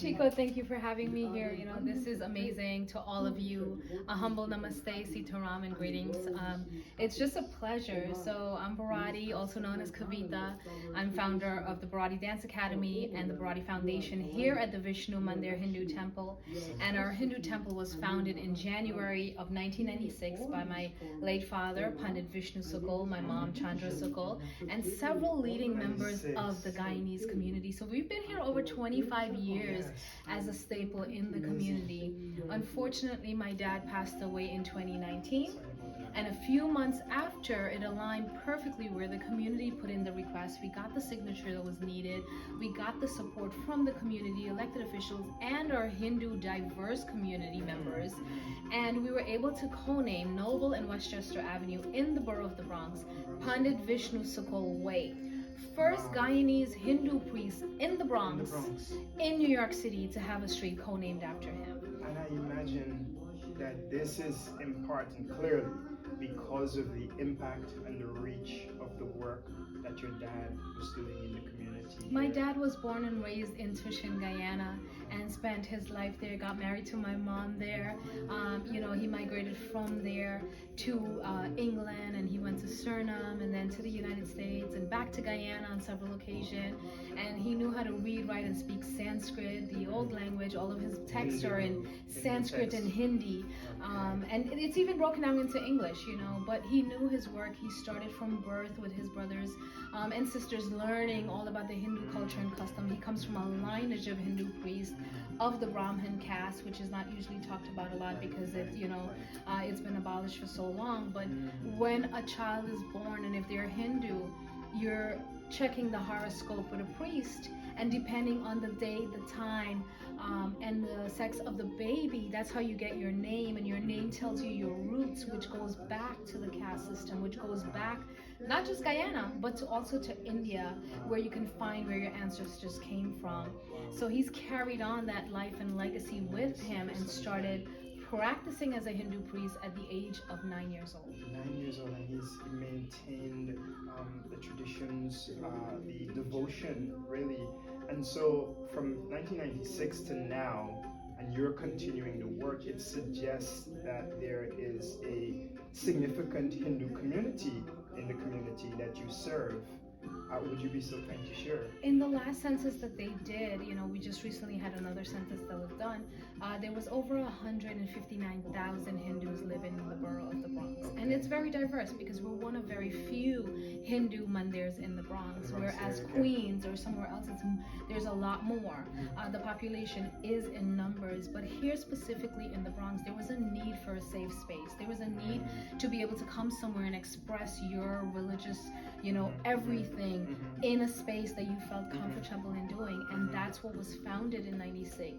Chico, thank you for having me here. You know, this is amazing. To all of you, a humble namaste, sitaram, and greetings. It's just a pleasure. So I'm Bharati, also known as Kavita. I'm founder of the Bharati Dance Academy and the Bharati Foundation here at the Vishnu Mandir Hindu Temple. And our Hindu temple was founded in January of 1996 by my late father, Pandit Vishnu Sukul, my mom, Chandra Sukul, and several leading members of the Guyanese community. So we've been here over 25 years as a staple in the community. Unfortunately, my dad passed away in 2019, and a few months after, it aligned perfectly where the community put in the request. We got the signature that was needed. We got the support from the community, elected officials, and our Hindu diverse community members. And we were able to co-name Noble and Westchester Avenue in the borough of the Bronx, Pandit Vishnu Sukul Way. First Guyanese Hindu priest in the Bronx, in New York City, to have a street co-named after him. And I imagine that this is in part and clearly because of the impact and the reach of the work that your dad was doing in the community. My dad was born and raised in Tushin, Guyana, and spent his life there, got married to my mom there. He migrated from there to England, and he went to Suriname, and then to the United States, and back to Guyana on several occasions. And he knew how to read, write, and speak Sanskrit, the old language. All of his texts are in Sanskrit and Hindi. And it's even broken down into English, but he knew his work. He started from birth with his brothers and sisters, learning all about the Hindu culture and custom. He comes from a lineage of Hindu priests of the Brahmin caste, which is not usually talked about a lot because it's been abolished for so long. But when a child is born, and if they're Hindu, you're checking the horoscope with a priest, and depending on the day, the time, and the sex of the baby, that's how you get your name. And your name tells you your roots, which goes back to the caste system, which goes back not just Guyana, but also to India, where you can find where your ancestors came from. So he's carried on that life and legacy with him, and started practicing as a Hindu priest at the age of 9 years old. 9 years old, and he's maintained the traditions, the devotion, really. And so from 1996 to now, and you're continuing the work, it suggests that there is a significant Hindu community in the community that you serve. Would you be so kind to share? In the last census that they did, we just recently had another census that was done, there was over 159,000 Hindus living in the borough of the Bronx. And it's very diverse because we're one of very few Hindu mandirs in the Bronx, whereas Queens or somewhere else, there's a lot more. The population is in numbers, but here specifically in the Bronx, there was a need for a safe space. There was a need to be able to come somewhere and express your religious, everything in a space that you felt comfortable in doing. And that's what was founded in 96.